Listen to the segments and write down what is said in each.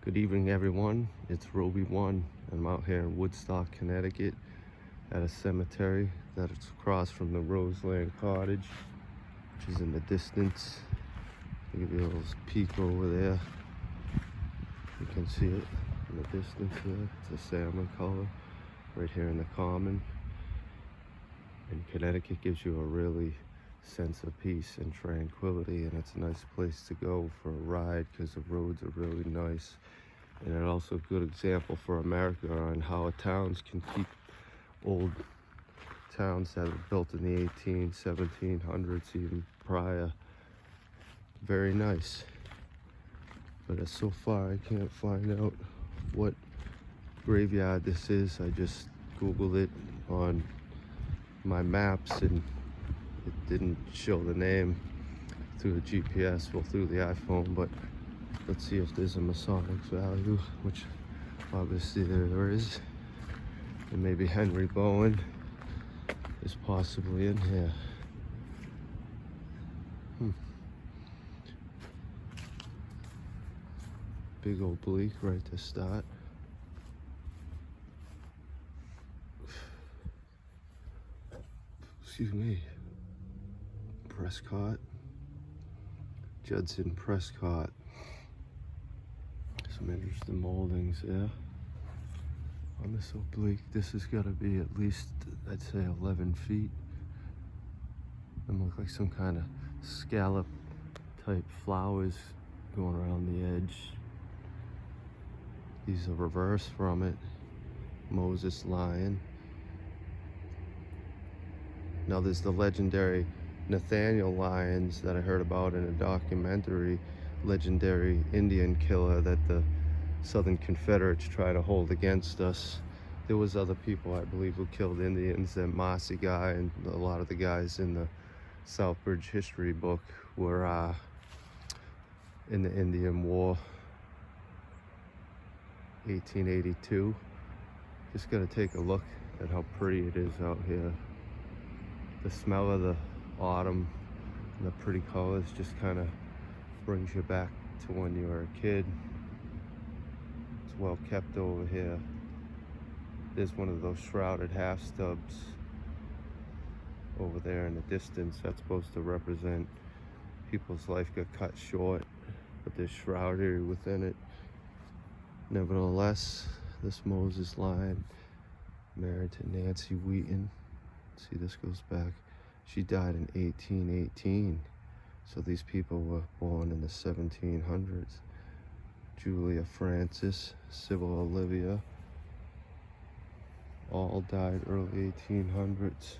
Good evening, everyone. It's Roby One. I'm out here in Woodstock, Connecticut at a cemetery that is across from the Roseland Cottage, which is in the distance. I'll give you a little peek over there. You can see it in the distance there. It's a salmon color right here in the common. And Connecticut gives you a really sense of peace and tranquility, and it's a nice place to go for a ride because the roads are really nice. And it's also a good example for America on how towns can keep old towns that were built in the 1700s, even prior, very nice. But so far I can't find out what graveyard this is. I just googled it on my maps and it didn't show the name through the GPS, well, through the iPhone. But let's see if there's a Masonic value, which obviously there is. And maybe Henry Bowen is possibly in here. Big oblique right to start. Excuse me. Prescott. Judson Prescott. Some interesting moldings there. On this oblique, this has got to be at least, I'd say, 11 feet. And look like some kind of scallop type flowers going around the edge. These are reversed from it. Moses Lyon. Now there's the legendary Nathaniel Lyons that I heard about in a documentary, legendary Indian killer that the Southern Confederates try to hold against us. There was other people, I believe, who killed Indians. That Marcy guy and a lot of the guys in the Southbridge history book were in the Indian War, 1882. Just gotta take a look at how pretty it is out here. The smell of the autumn and the pretty colors just kind of brings you back to when you were a kid. It's well kept over here. There's one of those shrouded half stubs over there in the distance that's supposed to represent people's life got cut short, but there's shrouded within it. Nevertheless, this Moses Lyon, married to Nancy Wheaton. See, this goes back. She died in 1818. So these people were born in the 1700s. Julia Francis, Sybil Olivia, all died early 1800s.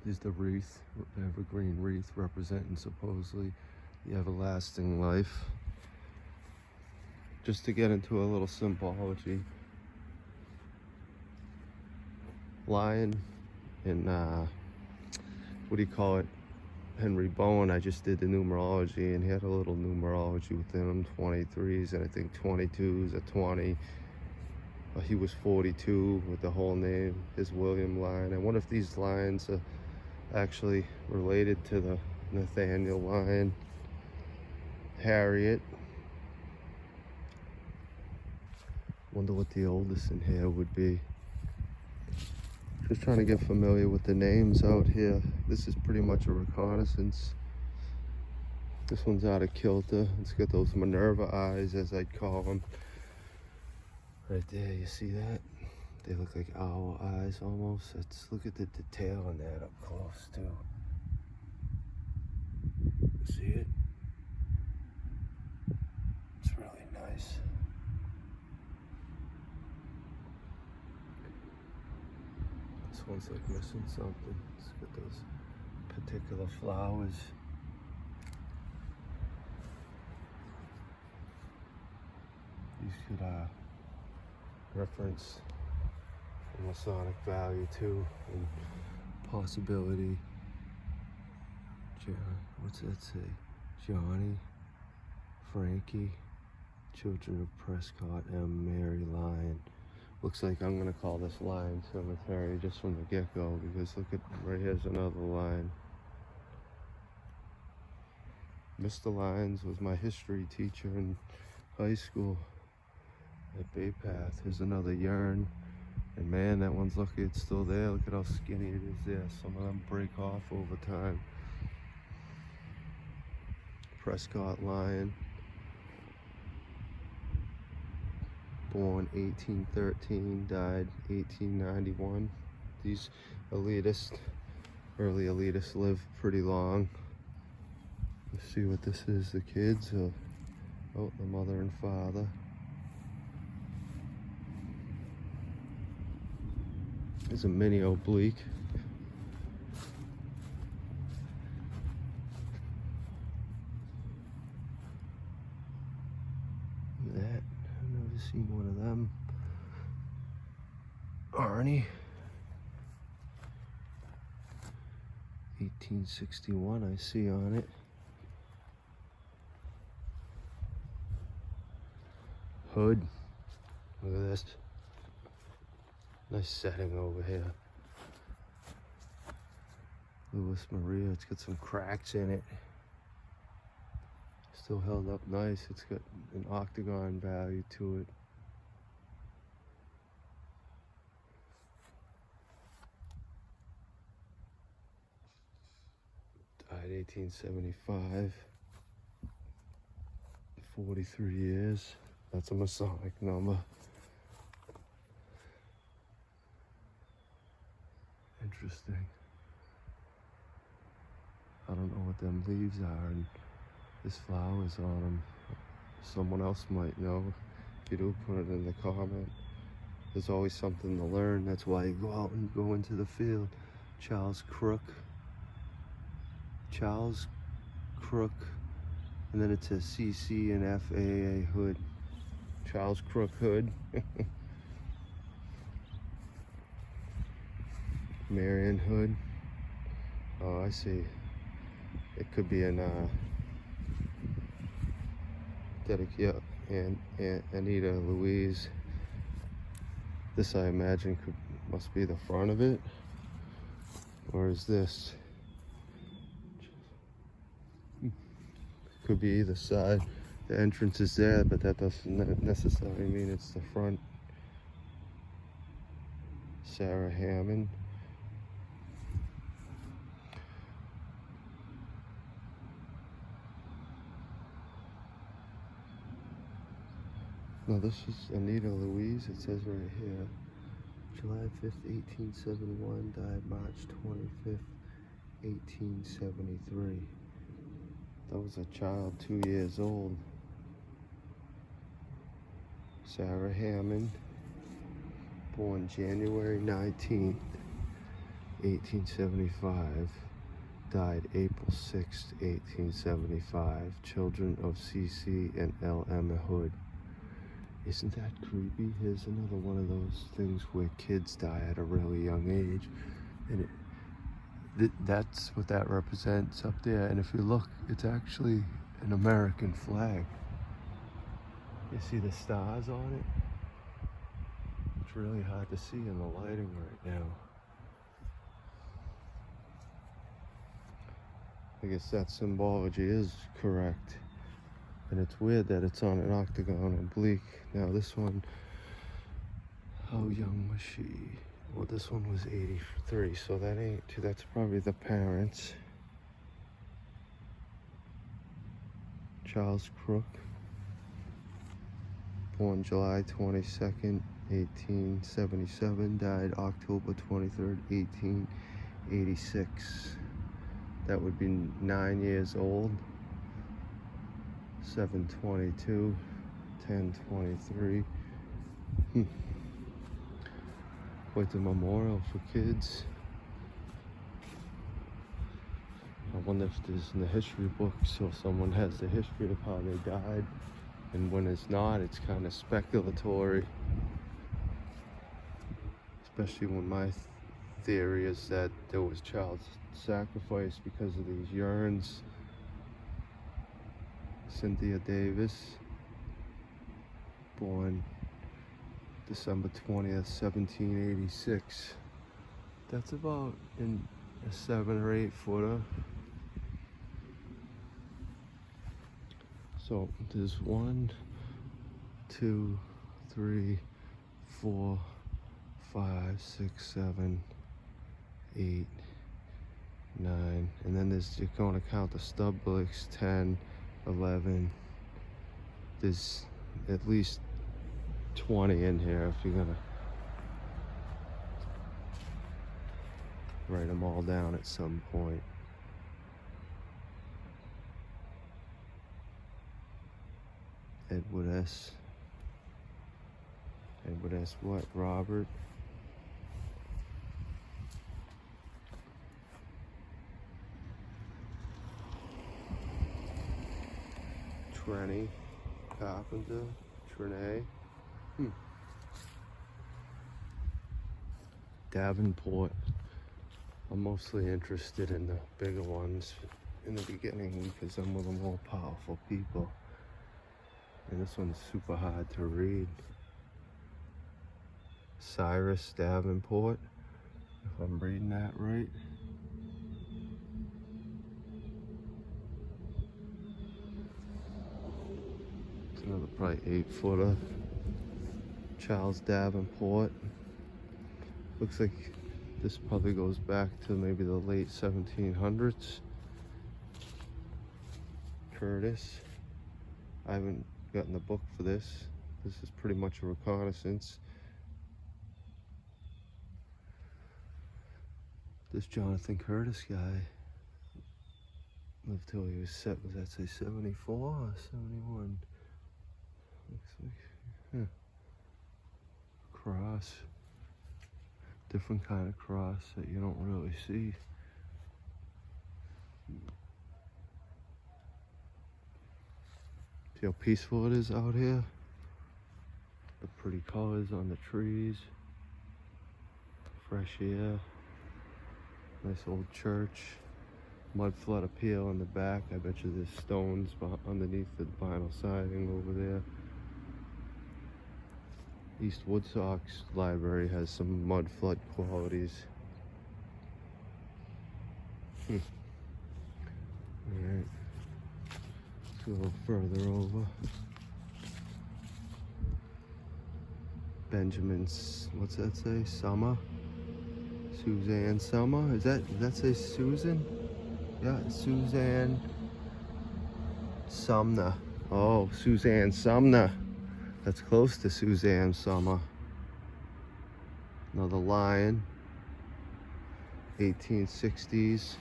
There's the wreath, evergreen wreath, representing supposedly the everlasting life. Just to get into a little symbology, Lyon and what do you call it, Henry Bowen, I just did the numerology, and he had a little numerology within him, 23s and I think 22s, a 20. He was 42 with the whole name, his William Lyon. I wonder if these Lyons are actually related to the Nathaniel Lyon, Harriet. Wonder what the oldest in here would be. Just trying to get familiar with the names out here. This is pretty much a reconnaissance. This one's out of kilter. It's got those Minerva eyes, as I'd call them. Right there, you see that? They look like owl eyes almost. Let's look at the detail on that up close too. See it? It's really nice. This one's like missing something. It's got those particular flowers. These could reference the Masonic value too, and possibility. What's that say? Johnny, Frankie, Children of Prescott, M. Mary Lyon. Looks like I'm gonna call this Lyon Cemetery just from the get-go, because look at, right here's another line. Mr. Lyons was my history teacher in high school at Bay Path. Here's another urn. And man, that one's lucky it's still there. Look at how skinny it is there. Some of them break off over time. Prescott Lyon. Born 1813, died 1891. These elitists, early elitists, live pretty long. Let's see what this is. The kids, oh, the mother and father. There's a mini oblique. That, I've never seen one of them. Arnie. 1861 I see on it. Hood. Look at this. Nice setting over here. Louis Maria, it's got some cracks in it. Still held up nice. It's got an octagon value to it. Died 1875. 43 years. That's a Masonic number. Interesting. I don't know what them leaves are, and this flower's on them. Someone else might know. If you do, put it in the comment. There's always something to learn. That's why you go out and go into the field. Charles Crook. Charles Crook. And then it says CC and FAA Hood. Charles Crook Hood. Marion Hood. Oh, I see. It could be an and Anita Louise. This I imagine must be the front of it. Or is this? Could be either side. The entrance is there, but that doesn't necessarily mean it's the front. Sarah Hammond. No, this is Anita Louise. It says right here. July 5th, 1871, died March 25th, 1873. That was a child, 2 years old. Sarah Hammond, born January 19th, 1875, died April 6th, 1875. Children of CC and L. Emma Hood. Isn't that creepy? Here's another one of those things where kids die at a really young age. And that's what that represents up there. And if you look, it's actually an American flag. You see the stars on it? It's really hard to see in the lighting right now. I guess that symbology is correct. And it's weird that it's on an octagon oblique. Now this one, how young was she? Well, this one was 83, so that ain't, that's probably the parents. Charles Crook, born July 22nd, 1877, died October 23rd, 1886. That would be 9 years old. 7/22, 10/23. Quite the memorial for kids. I wonder if there's in the history books, so someone has the history of how they died, and when it's not, it's kind of speculatory. Especially when my theory is that there was child sacrifice because of these urns. Cynthia Davis, born December 20th, 1786. That's about in a 7 or 8 footer. So there's 1, 2, 3, 4, 5, 6, 7, 8, 9, and then there's, you're going to count the stub obliques, 10, 11. There's at least 20 in here if you're gonna write them all down at some point. Edward S. What? Robert. Trenny. Carpenter. Trene. Davenport. I'm mostly interested in the bigger ones in the beginning because I'm with the more powerful people. And this one's super hard to read. Cyrus Davenport, if I'm reading that right. It's another probably 8-footer. Charles Davenport. Looks like this probably goes back to maybe the late 1700s. Curtis. I haven't gotten the book for this. This is pretty much a reconnaissance. This Jonathan Curtis guy lived till he was set. Was that say 74 or 71? Looks like cross. Different kind of cross that you don't really see. See how peaceful it is out here? The pretty colors on the trees. Fresh air. Nice old church. Mud flood appeal in the back. I bet you there's stones underneath the vinyl siding over there. East Woodstock's library has some mud flood qualities. Alright. Let's go a little further over. Benjamin's, what's that say? Summer? Suzanne Summer? Does that say Susan? Yeah, Suzanne Sumner. Oh, Suzanne Sumner. That's close to Suzanne Summer. Another Lyon. 1860s.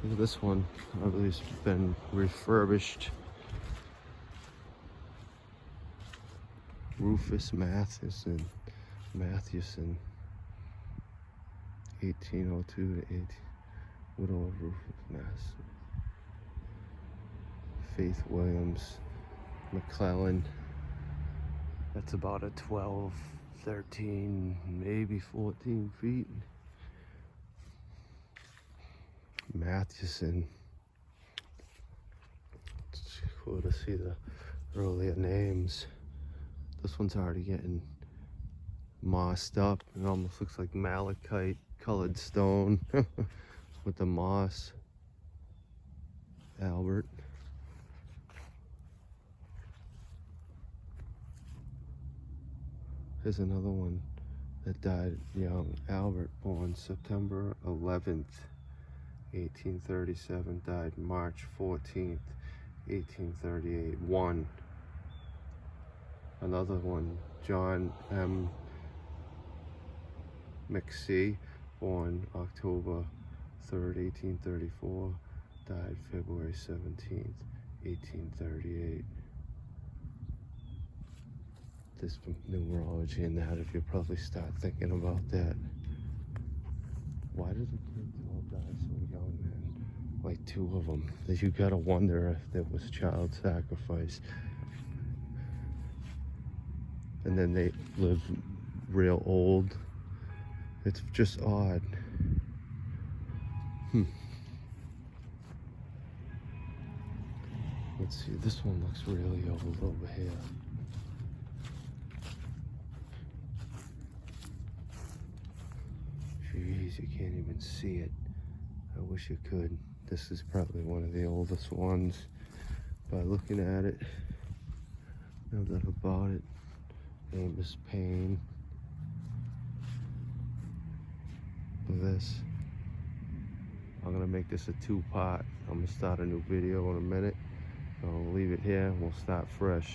Look at this one. At least been refurbished. Rufus Matheson. 1802 to 18. Widow of Rufus Matheson. Faith Williams. McClellan. That's about a 12, 13, maybe 14 feet. Matheson. It's cool to see the earlier names. This one's already getting mossed up. It almost looks like malachite colored stone with the moss. Albert. Here's another one that died young. Albert, born September 11th, 1837, died March 14th, 1838. One. Another one, John M. McSee, born October 3rd, 1834, died February 17th, 1838. This numerology and that, if you probably start thinking about that. Why did the kids all die so young, man? Like 2 of them. That you gotta wonder if there was child sacrifice. And then they live real old. It's just odd. Let's see, this one looks really old over here. Jeez, you can't even see it. I wish you could. This is probably one of the oldest ones. by looking at it. Know that I bought it. Name is Pain. For this, I'm gonna make this a 2-part. I'm gonna start a new video in a minute. I'll leave it here and we'll start fresh.